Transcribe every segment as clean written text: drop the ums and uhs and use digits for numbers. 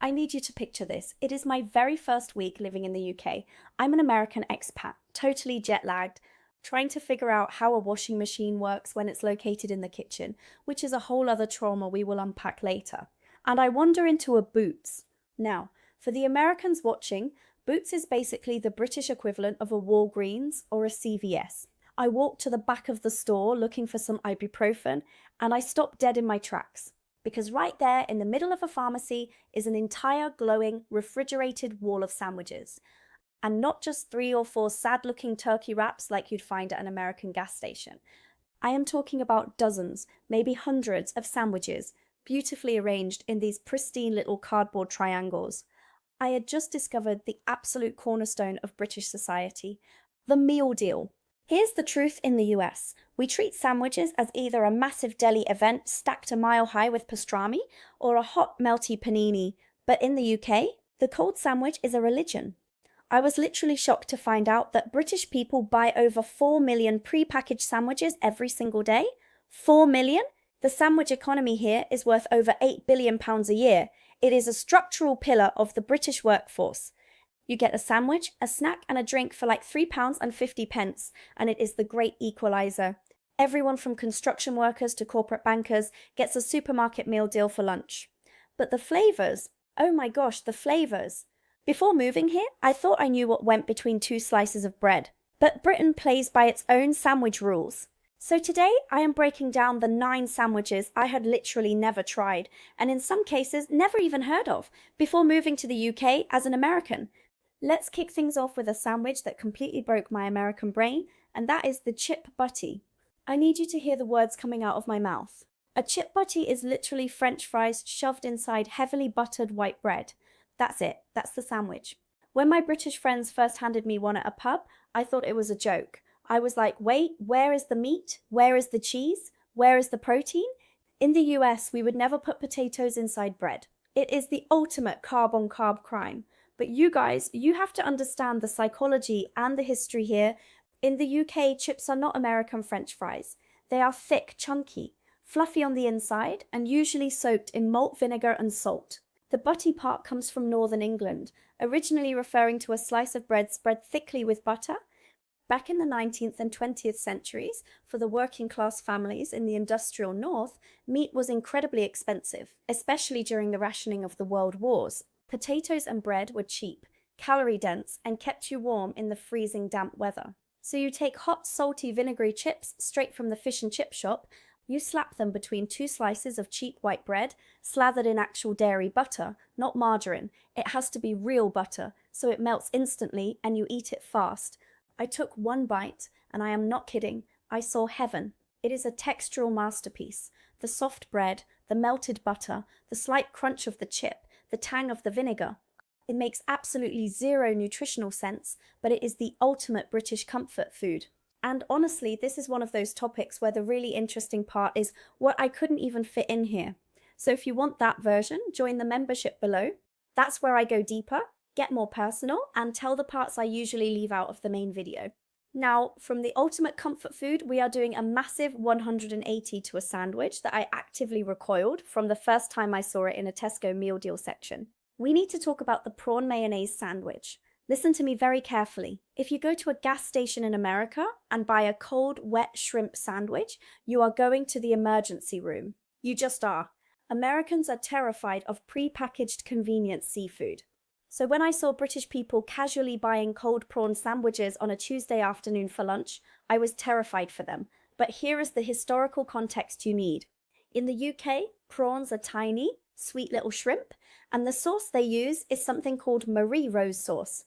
I need you to picture this. It is my very first week living in the UK. I'm an American expat, totally jet lagged, trying to figure out how a washing machine works when it's located in the kitchen, which is a whole other trauma we will unpack later. And I wander into a Boots. Now, for the Americans watching, Boots is basically the British equivalent of a Walgreens or a CVS. I walked to the back of the store looking for some ibuprofen, and I stopped dead in my tracks. Because right there in the middle of a pharmacy is an entire glowing, refrigerated wall of sandwiches. And not just 3 or 4 sad-looking turkey wraps like you'd find at an American gas station. I am talking about dozens, maybe hundreds of sandwiches, beautifully arranged in these pristine little cardboard triangles. I had just discovered the absolute cornerstone of British society, the meal deal. Here's the truth in the US. We treat sandwiches as either a massive deli event stacked a mile high with pastrami or a hot melty panini. But in the UK, the cold sandwich is a religion. I was literally shocked to find out that British people buy over 4 million pre-packaged sandwiches every single day. 4 million? The sandwich economy here is worth over £8 billion a year. It is a structural pillar of the British workforce. You get a sandwich, a snack and a drink for like £3.50, and it is the great equalizer. Everyone from construction workers to corporate bankers gets a supermarket meal deal for lunch. But the flavours, oh my gosh, the flavours. Before moving here, I thought I knew what went between 2 slices of bread. But Britain plays by its own sandwich rules. So today, I am breaking down the 9 sandwiches I had literally never tried, and in some cases never even heard of, before moving to the UK as an American. Let's kick things off with a sandwich that completely broke my American brain, and that is the chip butty. I need you to hear the words coming out of my mouth. A chip butty is literally French fries shoved inside heavily buttered white bread. That's it, that's the sandwich. When my British friends first handed me one at a pub, I thought it was a joke. I was like, wait, where is the meat? Where is the cheese? Where is the protein? In the US, we would never put potatoes inside bread. It is the ultimate carb-on-carb crime. But you guys, you have to understand the psychology and the history here. In the UK, chips are not American French fries. They are thick, chunky, fluffy on the inside, and usually soaked in malt vinegar and salt. The butty part comes from northern England, originally referring to a slice of bread spread thickly with butter. Back in the 19th and 20th centuries, for the working class families in the industrial north, meat was incredibly expensive, especially during the rationing of the world wars. Potatoes and bread were cheap, calorie-dense, and kept you warm in the freezing damp weather. So you take hot, salty, vinegary chips straight from the fish and chip shop, you slap them between 2 slices of cheap white bread, slathered in actual dairy butter, not margarine. It has to be real butter, so it melts instantly and you eat it fast. I took one bite, and I am not kidding, I saw heaven. It is a textural masterpiece. The soft bread, the melted butter, the slight crunch of the chip, the tang of the vinegar. It makes absolutely zero nutritional sense, but it is the ultimate British comfort food. And honestly, this is one of those topics where the really interesting part is what I couldn't even fit in here. So if you want that version, join the membership below. That's where I go deeper, get more personal, and tell the parts I usually leave out of the main video. Now, from the ultimate comfort food, we are doing a massive 180 to a sandwich that I actively recoiled from the first time I saw it in a Tesco meal deal section. We need to talk about the prawn mayonnaise sandwich. Listen to me very carefully. If you go to a gas station in America and buy a cold, wet shrimp sandwich, you are going to the emergency room. You just are. Americans are terrified of pre-packaged convenience seafood. So when I saw British people casually buying cold prawn sandwiches on a Tuesday afternoon for lunch, I was terrified for them. But here is the historical context you need. In the UK, prawns are tiny, sweet little shrimp, and the sauce they use is something called Marie Rose sauce.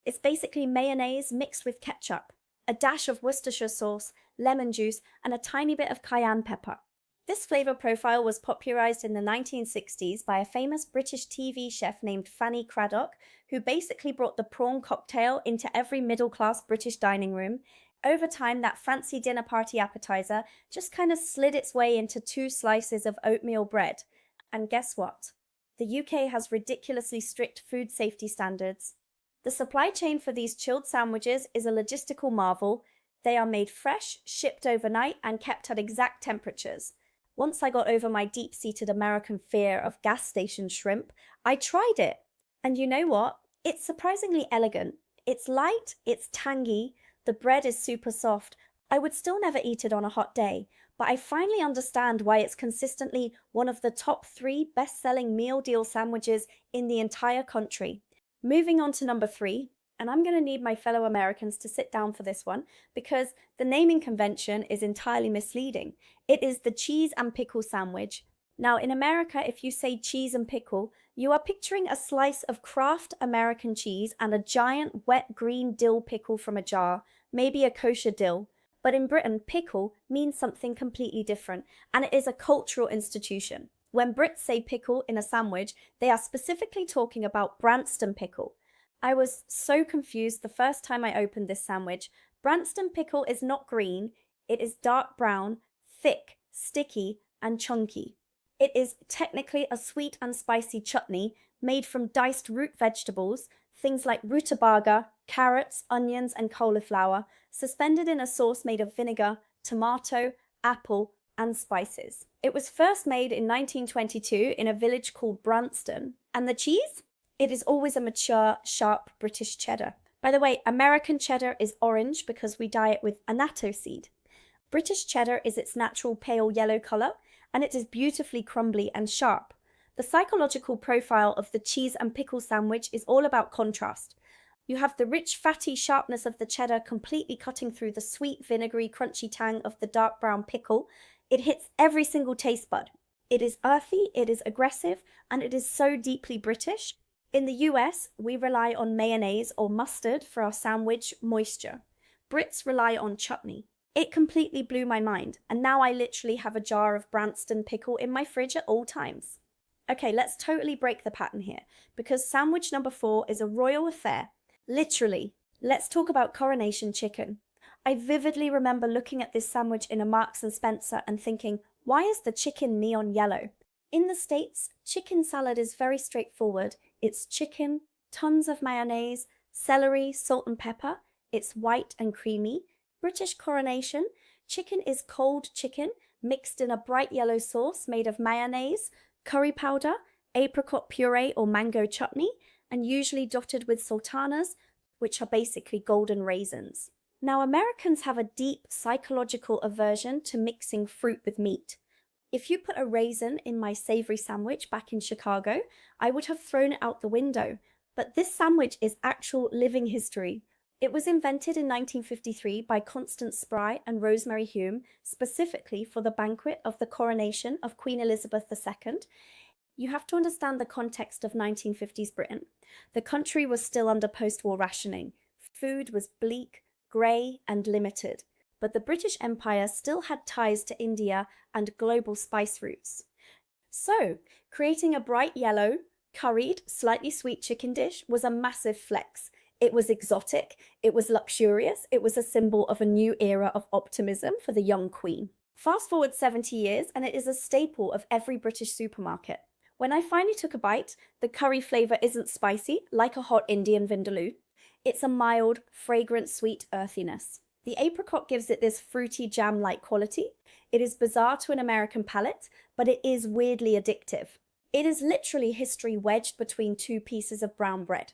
It's basically mayonnaise mixed with ketchup, a dash of Worcestershire sauce, lemon juice, and a tiny bit of cayenne pepper. This flavour profile was popularised in the 1960s by a famous British TV chef named Fanny Craddock, who basically brought the prawn cocktail into every middle-class British dining room. Over time, that fancy dinner party appetiser just kind of slid its way into 2 slices of oatmeal bread. And guess what? The UK has ridiculously strict food safety standards. The supply chain for these chilled sandwiches is a logistical marvel. They are made fresh, shipped overnight, and kept at exact temperatures. Once I got over my deep-seated American fear of gas station shrimp, I tried it. And you know what? It's surprisingly elegant. It's light, it's tangy, the bread is super soft. I would still never eat it on a hot day, but I finally understand why it's consistently one of the top 3 best-selling meal deal sandwiches in the entire country. Moving on to number 3, and I'm going to need my fellow Americans to sit down for this one because the naming convention is entirely misleading. It is the cheese and pickle sandwich. Now, in America, if you say cheese and pickle, you are picturing a slice of Kraft American cheese and a giant wet green dill pickle from a jar, maybe a kosher dill. But in Britain, pickle means something completely different, and it is a cultural institution. When Brits say pickle in a sandwich, they are specifically talking about Branston pickle. I was so confused the first time I opened this sandwich. Branston pickle is not green, it is dark brown, thick, sticky, and chunky. It is technically a sweet and spicy chutney made from diced root vegetables, things like rutabaga, carrots, onions, and cauliflower, suspended in a sauce made of vinegar, tomato, apple, and spices. It was first made in 1922 in a village called Branston. And the cheese? It is always a mature, sharp British cheddar. By the way, American cheddar is orange because we dye it with annatto seed. British cheddar is its natural pale yellow color, and it is beautifully crumbly and sharp. The psychological profile of the cheese and pickle sandwich is all about contrast. You have the rich, fatty sharpness of the cheddar completely cutting through the sweet, vinegary, crunchy tang of the dark brown pickle. It hits every single taste bud. It is earthy, it is aggressive, and it is so deeply British. In the US, we rely on mayonnaise or mustard for our sandwich moisture. Brits rely on chutney. It completely blew my mind, and now I literally have a jar of Branston pickle in my fridge at all times. Okay, let's totally break the pattern here, because sandwich number 4 is a royal affair. Literally. Let's talk about Coronation chicken. I vividly remember looking at this sandwich in a Marks and Spencer and thinking, why is the chicken neon yellow? In the States, chicken salad is very straightforward. It's chicken, tons of mayonnaise, celery, salt and pepper. It's white and creamy. British Coronation, chicken is cold chicken mixed in a bright yellow sauce made of mayonnaise, curry powder, apricot puree or mango chutney, and usually dotted with sultanas, which are basically golden raisins. Now, Americans have a deep psychological aversion to mixing fruit with meat. If you put a raisin in my savory sandwich back in Chicago, I would have thrown it out the window. But this sandwich is actual living history. It was invented in 1953 by Constance Spry and Rosemary Hume, specifically for the banquet of the coronation of Queen Elizabeth II. You have to understand the context of 1950s Britain. The country was still under post-war rationing. Food was bleak, grey, and limited. But the British Empire still had ties to India and global spice routes. So, creating a bright yellow, curried, slightly sweet chicken dish was a massive flex. It was exotic, it was luxurious, it was a symbol of a new era of optimism for the young queen. Fast forward 70 years and it is a staple of every British supermarket. When I finally took a bite, the curry flavour isn't spicy, like a hot Indian vindaloo. It's a mild, fragrant, sweet earthiness. The apricot gives it this fruity jam-like quality. It is bizarre to an American palate, but it is weirdly addictive. It is literally history wedged between 2 pieces of brown bread.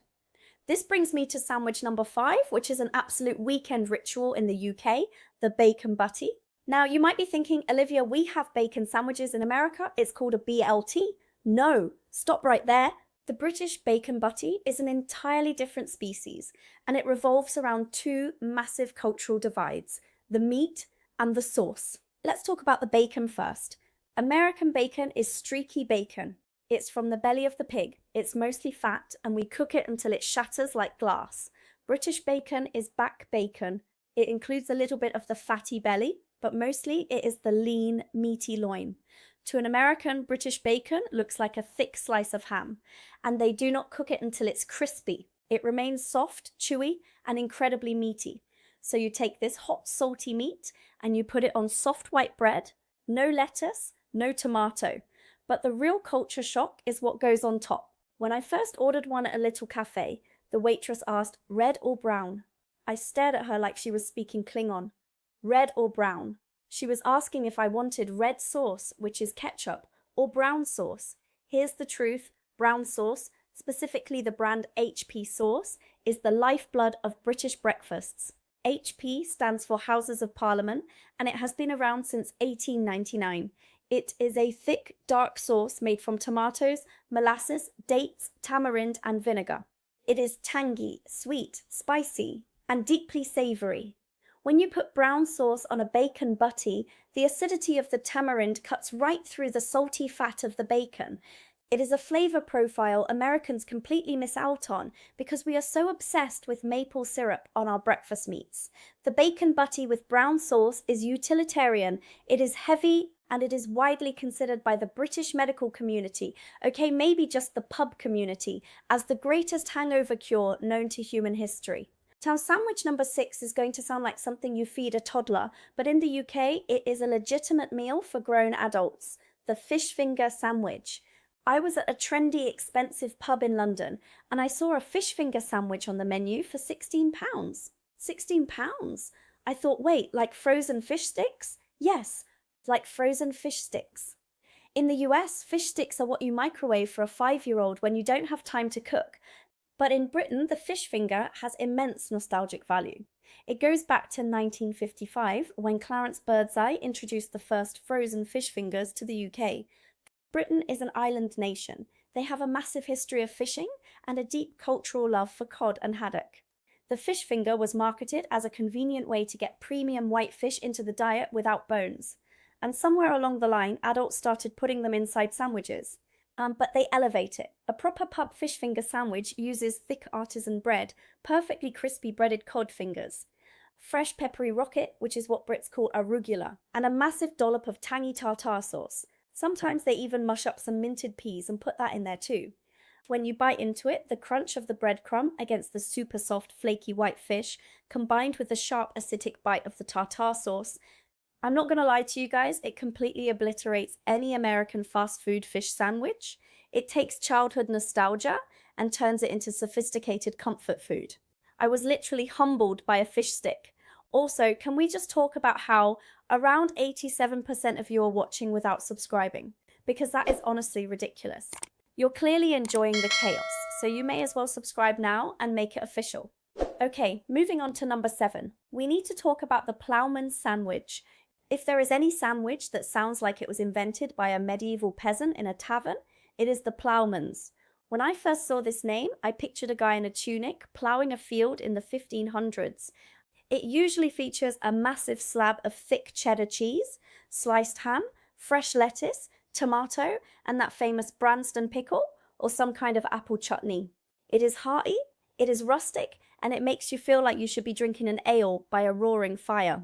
This brings me to sandwich number 5, which is an absolute weekend ritual in the UK, the bacon butty. Now, you might be thinking, Olivia, we have bacon sandwiches in America. It's called a BLT. No, stop right there. The British bacon butty is an entirely different species, and it revolves around 2 massive cultural divides, the meat and the sauce. Let's talk about the bacon first. American bacon is streaky bacon. It's from the belly of the pig. It's mostly fat, and we cook it until it shatters like glass. British bacon is back bacon. It includes a little bit of the fatty belly, but mostly it is the lean, meaty loin. To an American, British bacon looks like a thick slice of ham, and they do not cook it until it's crispy. It remains soft, chewy, and incredibly meaty. So you take this hot, salty meat and you put it on soft white bread, no lettuce, no tomato. But the real culture shock is what goes on top. When I first ordered one at a little cafe, the waitress asked, red or brown? I stared at her like she was speaking Klingon. Red or brown? She was asking if I wanted red sauce, which is ketchup, or brown sauce. Here's the truth: brown sauce, specifically the brand HP sauce, is the lifeblood of British breakfasts. HP stands for Houses of Parliament, and it has been around since 1899. It is a thick, dark sauce made from tomatoes, molasses, dates, tamarind, and vinegar. It is tangy, sweet, spicy, and deeply savory. When you put brown sauce on a bacon butty, the acidity of the tamarind cuts right through the salty fat of the bacon. It is a flavor profile Americans completely miss out on because we are so obsessed with maple syrup on our breakfast meats. The bacon butty with brown sauce is utilitarian, it is heavy, and it is widely considered by the British medical community, okay, maybe just the pub community, as the greatest hangover cure known to human history. Now, sandwich number 6 is going to sound like something you feed a toddler, but in the UK, it is a legitimate meal for grown adults: the fish finger sandwich. I was at a trendy, expensive pub in London, and I saw a fish finger sandwich on the menu for £16. £16? I thought, wait, like frozen fish sticks? Yes, like frozen fish sticks. In the US, fish sticks are what you microwave for a 5-year-old when you don't have time to cook. But in Britain, the fish finger has immense nostalgic value. It goes back to 1955, when Clarence Birdseye introduced the first frozen fish fingers to the UK. Britain is an island nation. They have a massive history of fishing and a deep cultural love for cod and haddock. The fish finger was marketed as a convenient way to get premium white fish into the diet without bones. And somewhere along the line, adults started putting them inside sandwiches. But they elevate it. A proper pub fish finger sandwich uses thick artisan bread, perfectly crispy breaded cod fingers, fresh peppery rocket, which is what Brits call arugula, and a massive dollop of tangy tartar sauce. Sometimes they even mush up some minted peas and put that in there too. When you bite into it, the crunch of the breadcrumb against the super soft, flaky white fish, combined with the sharp, acidic bite of the tartar sauce, I'm not going to lie to you guys, it completely obliterates any American fast food fish sandwich. It takes childhood nostalgia and turns it into sophisticated comfort food. I was literally humbled by a fish stick. Also, can we just talk about how around 87% of you are watching without subscribing? Because that is honestly ridiculous. You're clearly enjoying the chaos, so you may as well subscribe now and make it official. Okay, moving on to number 7. We need to talk about the plowman sandwich. If there is any sandwich that sounds like it was invented by a medieval peasant in a tavern, it is the plowman's. When I first saw this name, I pictured a guy in a tunic plowing a field in the 1500s. It usually features a massive slab of thick cheddar cheese, sliced ham, fresh lettuce, tomato, and that famous Branston pickle, or some kind of apple chutney. It is hearty, it is rustic, and it makes you feel like you should be drinking an ale by a roaring fire.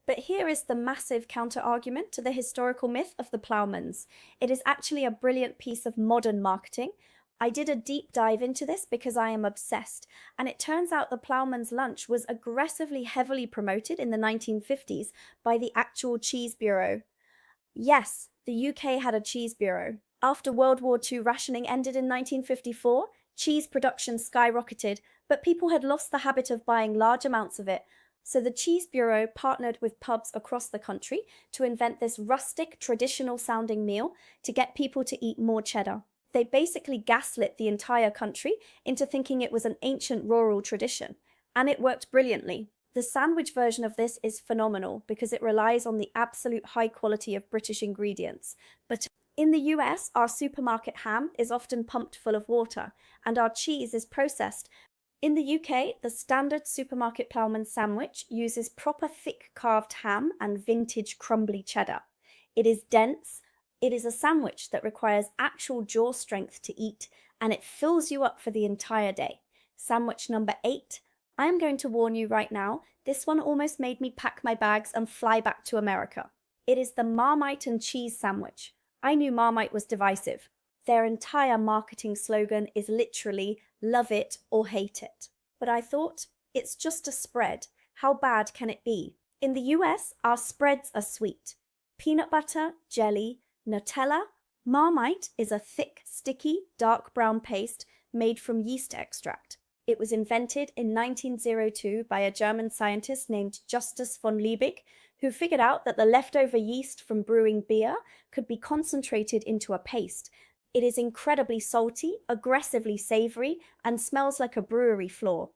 But here is the massive counter-argument to the historical myth of the ploughmans. It is actually a brilliant piece of modern marketing. I did a deep dive into this because I am obsessed, and it turns out the ploughman's lunch was aggressively heavily promoted in the 1950s by the actual Cheese Bureau. Yes, the UK had a cheese bureau. After World War II rationing ended in 1954, cheese production skyrocketed, but people had lost the habit of buying large amounts of it. So the Cheese Bureau partnered with pubs across the country to invent this rustic, traditional-sounding meal to get people to eat more cheddar. They basically gaslit the entire country into thinking it was an ancient rural tradition, and it worked brilliantly. The sandwich version of this is phenomenal because it relies on the absolute high quality of British ingredients. But in the US, our supermarket ham is often pumped full of water, and our cheese is processed. In the UK, the standard supermarket ploughman sandwich uses proper thick carved ham and vintage crumbly cheddar. It is dense, it is a sandwich that requires actual jaw strength to eat, and it fills you up for the entire day. Sandwich number 8. I am going to warn you right now, this one almost made me pack my bags and fly back to America. It is the Marmite and cheese sandwich. I knew Marmite was divisive. Their entire marketing slogan is literally, love it or hate it. But I thought, it's just a spread. How bad can it be? In the US, our spreads are sweet. Peanut butter, jelly, Nutella. Marmite is a thick, sticky, dark brown paste made from yeast extract. It was invented in 1902 by a German scientist named Justus von Liebig, who figured out that the leftover yeast from brewing beer could be concentrated into a paste. It is incredibly salty, aggressively savory, and smells like a brewery floor.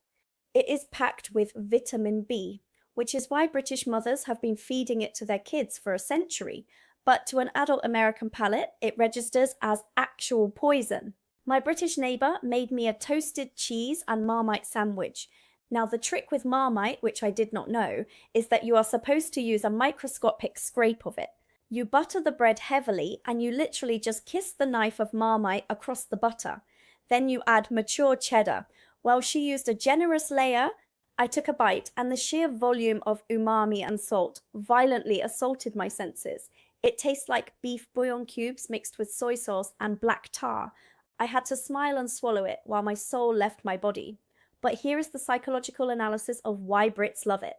It is packed with vitamin B, which is why British mothers have been feeding it to their kids for a century. But to an adult American palate, it registers as actual poison. My British neighbour made me a toasted cheese and Marmite sandwich. Now, the trick with Marmite, which I did not know, is that you are supposed to use a microscopic scrape of it. You butter the bread heavily and you literally just kiss the knife of Marmite across the butter. Then you add mature cheddar. While she used a generous layer, I took a bite and the sheer volume of umami and salt violently assaulted my senses. It tastes like beef bouillon cubes mixed with soy sauce and black tar. I had to smile and swallow it while my soul left my body. But here is the psychological analysis of why Brits love it.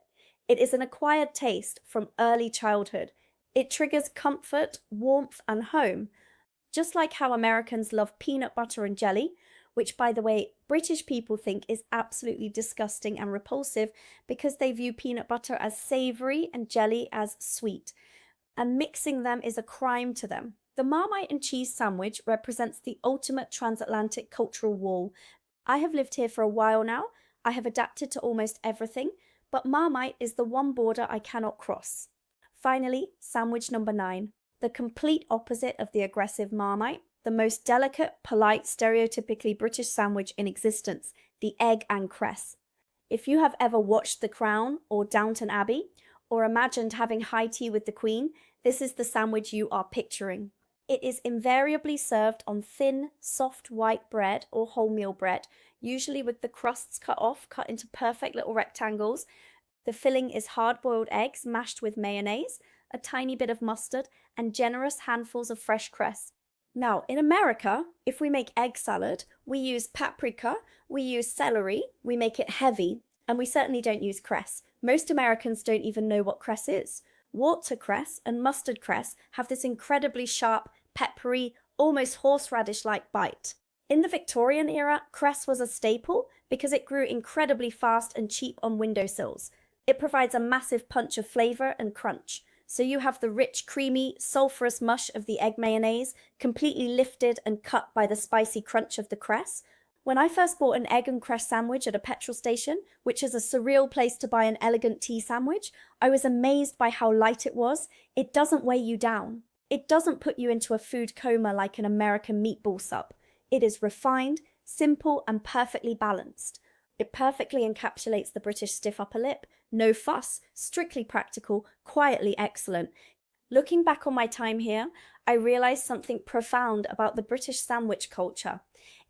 It is an acquired taste from early childhood. It triggers comfort, warmth, and home. Just like how Americans love peanut butter and jelly, which, by the way, British people think is absolutely disgusting and repulsive because they view peanut butter as savory and jelly as sweet, and mixing them is a crime to them. The Marmite and cheese sandwich represents the ultimate transatlantic cultural wall. I have lived here for a while now. I have adapted to almost everything, but Marmite is the one border I cannot cross. Finally, sandwich number 9, the complete opposite of the aggressive Marmite, the most delicate, polite, stereotypically British sandwich in existence, the egg and cress. If you have ever watched The Crown or Downton Abbey, or imagined having high tea with the Queen, this is the sandwich you are picturing. It is invariably served on thin, soft white bread or wholemeal bread, usually with the crusts cut into perfect little rectangles. The filling is hard-boiled eggs mashed with mayonnaise, a tiny bit of mustard, and generous handfuls of fresh cress. Now, in America, if we make egg salad, we use paprika, we use celery, we make it heavy, and we certainly don't use cress. Most Americans don't even know what cress is. Watercress and mustard cress have this incredibly sharp, peppery, almost horseradish-like bite. In the Victorian era, cress was a staple because it grew incredibly fast and cheap on windowsills. It provides a massive punch of flavor and crunch. So you have the rich, creamy, sulfurous mush of the egg mayonnaise, completely lifted and cut by the spicy crunch of the cress. When I first bought an egg and cress sandwich at a petrol station, which is a surreal place to buy an elegant tea sandwich, I was amazed by how light it was. It doesn't weigh you down. It doesn't put you into a food coma like an American meatball sub. It is refined, simple, and perfectly balanced. It perfectly encapsulates the British stiff upper lip. No fuss, strictly practical, quietly excellent. Looking back on my time here, I realized something profound about the British sandwich culture.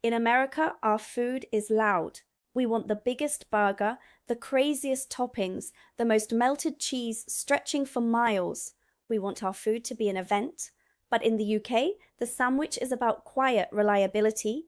In America, our food is loud. We want the biggest burger, the craziest toppings, the most melted cheese stretching for miles. We want our food to be an event. But in the UK, the sandwich is about quiet reliability.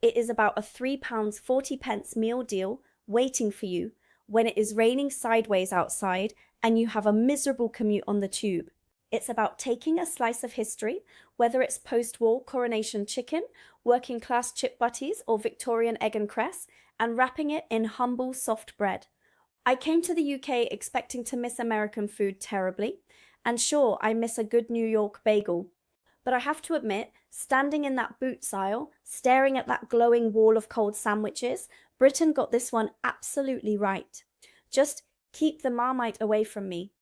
It is about a £3.40 meal deal waiting for you when it is raining sideways outside and you have a miserable commute on the tube. It's about taking a slice of history, whether it's post-war Coronation chicken, working class chip butties, or Victorian egg and cress, and wrapping it in humble soft bread. I came to the UK expecting to miss American food terribly, and sure, I miss a good New York bagel. But I have to admit, standing in that boots aisle, staring at that glowing wall of cold sandwiches, Britain got this one absolutely right. Just keep the Marmite away from me.